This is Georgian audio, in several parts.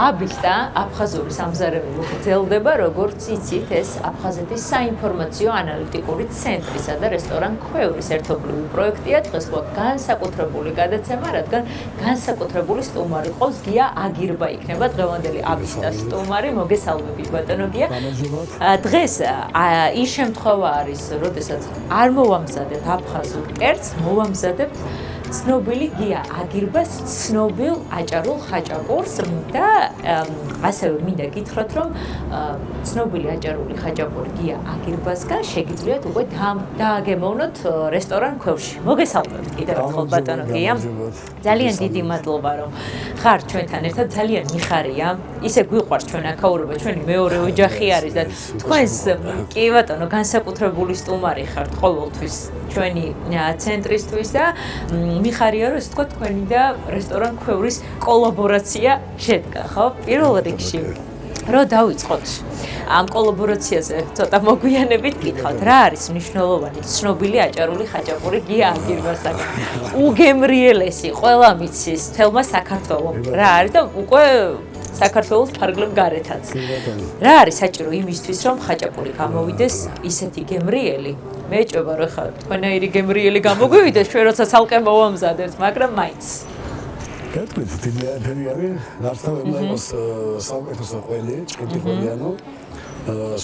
ღაბის და აფხაზური სამზარეულო გრძელდება, როგორც იცით, ეს აფხაზეთის საინფორმაციო ანალიტიკური ცენტრისა და რესტორან ქვევრის ერთობლივი პროექტია. დღეს ყვა განსაკუთრებული გადაცემა, რადგან განსაკუთრებული სტუმარი ყავს გია აგირბა იქნება დღევანდელი აბისტას სტუმარი. მოგესალმებით ბატონო გია. დღეს ის შემთხვევა არის, როდესაც არ მოვამზადებთ აფხაზურ კერძს, მოვამზადებთ ცნობილი გია აგირბას ცნობილ აჭარულ ხაჭაპურს და ასევე მინდა გითხრათ, რომ ცნობილი აჭარული ხაჭაპური გია აგირბასგან შეგიძლიათ უკვე დააგემოვნოთ რესტორან ქვევში. მოგესალმებით კიდევ ერთხელ ბატონო გია. ძალიან დიდი მადლობა, რომ ხარ ჩვენთან ერთად, ძალიან მიხარია. ისე გვიყვარს ჩვენ აქაურობა, ჩვენი მეორე ოჯახი არის და თქვენს კი ბატონო განსაკუთრებული სტუმარი ხართ ყოველთვის ჩვენი ცენტრისთვის და მიხარია, რომ ესე თქვა თქვენი და რესტორან ქვევრის კოლაბორაცია შედგა, ხო? პირველ რიგში რო დავიწყოთ ამ კოლაბორაციაზე ცოტა მოგვიანებით გითხავთ, რა არის მნიშვნელოვანი ცნობილი აჭარული ხაჭაპური გია აგირბასაგან? უგემრიელესი, ყველა მიცის თელმა საქართველოს. რა არის და უკვე საქართველოს ფარგლებ გარეთაც. რა არის საჭირო იმისთვის, რომ ხაჭაპური გამოვიდეს ისეთი გემრიელი? მე ჭობა რომ ხა თქვენაირი გემრიელი გამოგვივიდეს, ჩვენ როცა ცალკე მოვამზადებთ, მაგრამ მაინც. გეტყვით, თემიარი, ნარსთავებმოს საუკეთესო ყველი, ჭკეტი ყველიანო,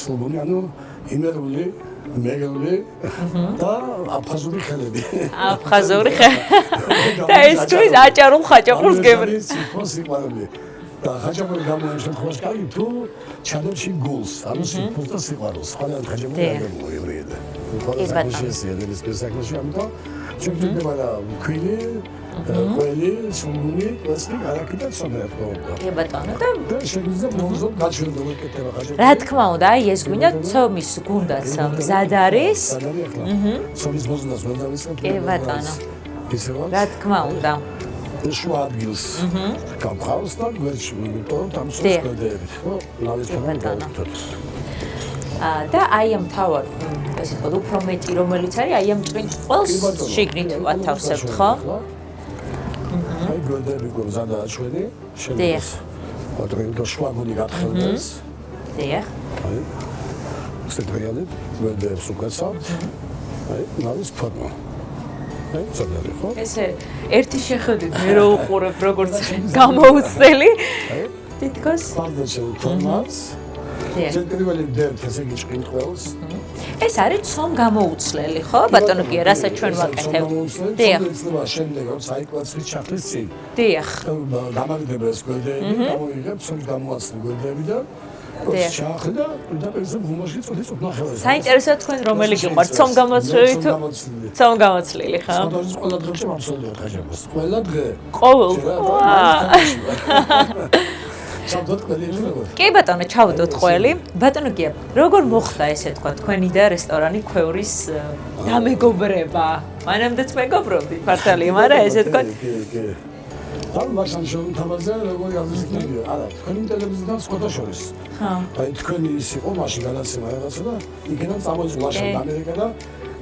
სლობონიანო, იმერული, მეგრული და აფხაზური ხელები. აფხაზური და ეს თქვენ აჭარულ ხაჭაპურს გემრი. და ხაჭაპური გამოიყენა შემთხვევაში კარგი თუ ჩადებში გულს, ანუ სიკვდილს და სიყვარულს. ყველანი ხაჭაპური გამოიყენა. ეს სპეციალური ამიტომ შეგვიძლია და ქვილი, ყველი, სულმუნი, პლასტიკ, არაკი და სომერტო. ბატონო და შეგვიძლია მომზოდ გაჩვენო მოკეთება ხაჭაპური. რა თქმა უნდა, აი ეს გვინდა ცომის გუნდაც მზად არის. ცომის მოზიდას ვერ დავიწყებ. კი ბატონო. ისევა. რა თქმა უნდა. შუა ადგილს გამყავს და გვერდში იმიტომ დამსვენს გვერდებით, ხო? ნავის ბატონო. და აი ამ თავად, ესე ვთქვათ, უფრო მეტი რომელიც არის, აი ამ ჭრინწყელს შიგნით ვათავსებთ, ხო? აი გვერდები გვზადაა ჩვენი, შემდგომ. ოტრინტო შუა გუნდი გათხოვდეს. დიახ. აი. სეტრიალებ გვერდებს უკაცავთ. აი, ნავის ფორმა. აი, ზოგადად ხო? ესე ერთი შეხედვით მე რო უყურებ როგორც გამოუცდელი. აი, თითქოს პარდაშე ფორმას. ზედმეტი დერთ ესე გიჭყინყველს. ეს არის ცომ გამოუცლელი, ხო? ბატონო გია, რასაც ჩვენ ვაკეთებთ. დიახ. ცნება შემდეგ რომ საიკვაცრით ჩახდეს წინ. დიახ. დამაგდება ეს გვერდები, გამოიღებ ცომს გამოაცლი გვერდები და ჩაახედა და ეს გუმოში წოდის უკნახევას. საინტერესოა თქვენ რომელი გიყვართ, ცომ გამოცვლილი თუ ცომ გამოცვლილი, ხო? სადაც ყველა დღე მამსოლია ხაჭაპურს. ყველა დღე. ყოველ. ჩავდოთ ყველი როგორ? კი ბატონო, ჩავდოთ ყველი. ბატონო გია, როგორ მოხდა ესე თქვა თქვენი და რესტორანი ქვევრის დამეგობრება? მანამდეც მეგობრობდი ფართალი, მაგრამ ესე თქვა. კი. ამ მაშინ შევთავაზე როგორი გაზრდილია? არა, თქვენი ტელევიზიიდან სხვათა შორის. ხა. აი თქვენი ის იყო მაშინ განაცემა რაღაცა და იქიდან წამოიწყო ლაშა ამერიკა და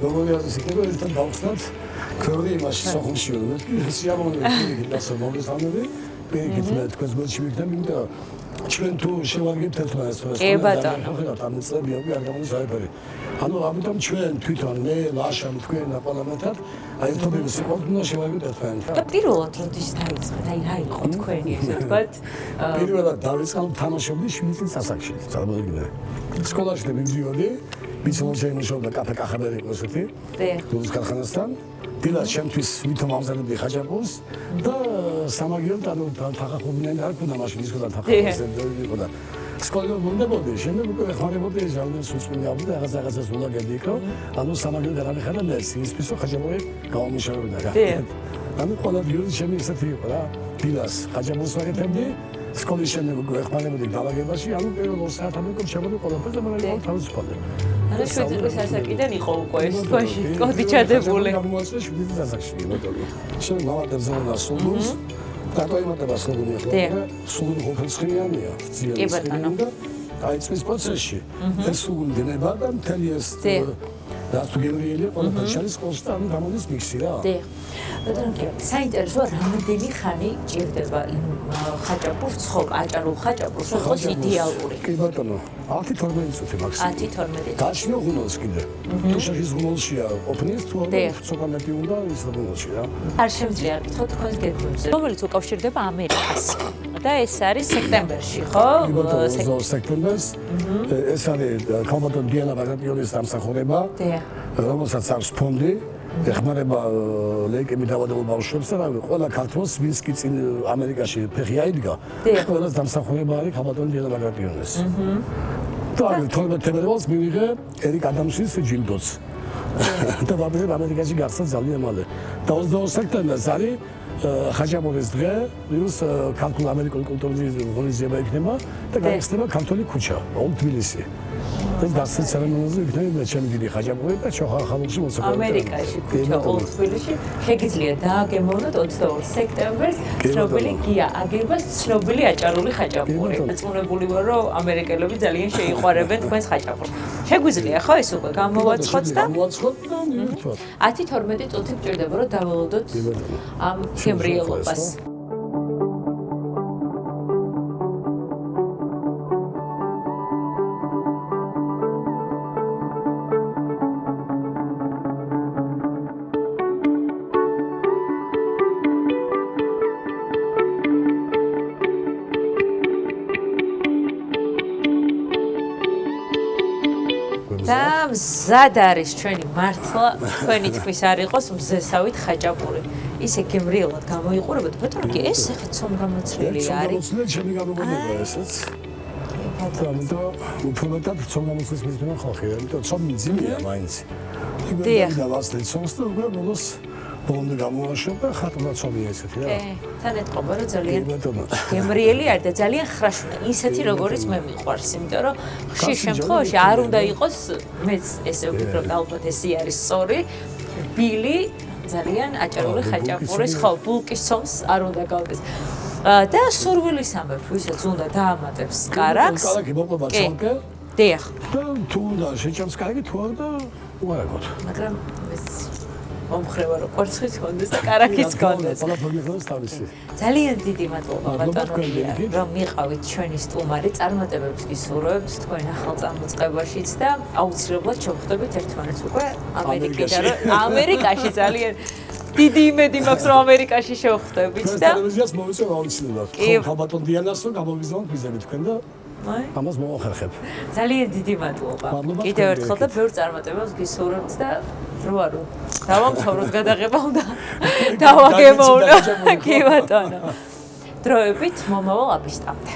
როგორი გაზრდილია ერთად დავხსნათ ქვევრი იმაში სოხუმში ვარ. მე სიამოვნებდი იქ დასო მოგესალმები. პირიქით მე თქვენს გულში ვიქნა, იმიტომ ჩვენ თუ შევარგებთ ერთმანეთს. კი ბატონო. ამ წლებია უკვე არ გამოდის საერთოდ. ანუ ამიტომ ჩვენ თვითონ მე ლაშა თქვენაპარლამენტად აი ერთობები სიყვარული უნდა შევარგებთ ერთმანეთს. და პირველად როდის დაიწყეთ? აი რა იყო თქვენი ესე ვთქვათ? პირველად დავიწყე თამაშობდი 7 წლის ასაკში, წარმოიდგინე. სკოლაში მივდიოდი, ვიცი იმუშავდა კაფე კახაბერი იყო ესეთი. დიახ. გულის ქარხანასთან. დილას შემთთვის ვითომ ამზადებდი ხაჭაპურს და სამაგიეროდ ანუ თახახობდნენ არ ქონდა მაშინ ის ქონდა თახახობდნენ იყო და სკოლა მომდებოდი, შემდეგ უკვე ხარებოდი ეს ძალიან სუწმინდავდი და რაღაცას ულაგებდი იქ, ანუ სამაგიეროდ არ ამეხადა მე ისისთვის ხაჭაპური გამომიშავებდა რა. ანუ ყველა დიოდი შემი ისეთი იყო რა. დილას ხაჭაპურს ვაკეთებდი, სკოლის შემდეგ უკვე ხარებოდი დაავადებაში, ანუ პირველ 2 საათამდე შემოდი ყველაფერს და მაგრამ თავისუფალი. ანუ 7 წლის ასაკიდან იყო უკვე ეს თქვენში კოდი ჩადებული. გამოაცხადე 7 წლის ასაკში, მოდელი. შენ მოვადებზე და სულს დატოიმატება სულული ახლა. სულული ხოფრცხინიანია, კი ბატონო. აი წლის პროცესში ეს სულული დება და მთელი ეს და თუ გემრიელი ყველაფერი შარის ყოლსა ანუ გამოდის მიქსი რა. დიახ. ბატონო კი, საინტერესოა რამდენი ხანი ჭირდება იმ ხაჭაპურს ცხოვრება, აჭარულ ხაჭაპურს იყოს იდეალური. კი ბატონო, 10-12 წუთი მაქსიმუმ. 10-12 გაჩნია ღუნელს კიდე. თუ შეხის ღუნელშია ოფნის თუ ცოტა მეტი უნდა ის ღუნელში რა. არ შემიძლია გითხოთ თქვენს გეგმებზე. რომელიც უკავშირდება ამერიკას. და ეს არის სექტემბერში, ხო? სექტემბერს. ეს არის ქალბატონ დიანა ბაგრატიონის დამსახურება. რომელსაც აქვს ფონდი, ეხმარება ლეიკემი დაავადებულ ბავშვებს და ყველა ქართველს, ვინც კი წინ ამერიკაში ფეხი აიდგა, ყველას დამსახურება არის ქალბატონ დიანა ბაგრატიონის. და 12 თებერვალს მივიღე ერიკ ადამსის ჯილდოც. და ვაბერებ ამერიკაში გახსნა ძალიან მალე. და 22 სექტემბერს არის ხაჭაპურის დღე, ვინც ქართულ ამერიკულ კულტურული ღონისძიება იქნება და გაიხსნება ქართული ქუჩა, ოლ თბილისი. ეს გასცემ ცერემონიაზე იქნება ჩემი დიდი ხაჭაპური და ჩოხალხალში მოსახლეობა. ამერიკაში ქუჩა ოლ თბილისში შეგიძლია დააგემოვნოთ 22 სექტემბერს ცნობილი გია აგებას ცნობილი აჭარული ხაჭაპური. წუნებული ვარ რომ ამერიკელები ძალიან შეიყვარებენ თქვენს ხაჭაპურს. შეგვიძლია ხო ეს უკვე გამოვაცხოთ და გამოვაცხოთ და მივირთვათ. 10-12 წუთი გჭირდება რომ დაველოდოთ ამ გემრიელობას. და მზად არის ჩვენი მართლა თქვენი თქვის არ იყოს მზესავით ხაჭაპური. ისე გემრიელად გამოიყურებოდ, ბატონო კი ეს ახლა ცომ გამოცვლილი არის. ცომ ჩემი გამოგონება ესეც. და უფრო მეტად ცომ გამოცვლის მიზნია ხალხი, იმიტომ ცომ მძიმეა მაინც. დიახ. და ვასწრეთ ცომს და უკვე ბოლოს ბოლომდე გამოაშვა და ხატვა ცომია ესეთი რა. თან ეთყობა რომ ძალიან გემრიელი არის და ძალიან ხრაშუნა, ისეთი როგორც მე მიყვარს, იმიტომ რომ ხშირ შემთხვევაში არ უნდა იყოს, მეც ესე ვფიქრობ, ალბათ ესე არის სწორი, ბილი ძალიან აჭარული ხაჭაპურის ხო, ბულკის ცომს არ უნდა გავდეს. და სურვილისამებრ, ვისაც უნდა დაამატებს კარაქს. კარაკი მოყვება ცალკე. დიახ. და თუ უნდა შეჭამს კარგი თუ არა და უარაგოთ. მაგრამ ეს მომხრევა რომ კვერცხიც კონდეს და კარაქიც კონდეს. ძალიან დიდი მადლობა ბატონო რომ მიყავით ჩვენი სტუმარი, წარმატებებს გისურვებთ თქვენ ახალ წამოწყებაშიც და აუცილებლად შევხვდებით ერთმანეთს უკვე ამერიკაში ძალიან დიდი იმედი მაქვს რომ ამერიკაში შევხვდებით და ტელევიზიას მოვიწევ აუცილებლად. ქალბატონ დიანას რომ გამოვიზავოთ ვიზები თქვენ და ამას მოვახერხებ. ძალიან დიდი მადლობა. კიდევ ერთხელ და ბევრ წარმატებებს გისურვებთ და როარო დავამთავროთ გადაღება უნდა დავაგემოვნო. კი ბატონო. დროებით მომავალ აპისტამდე.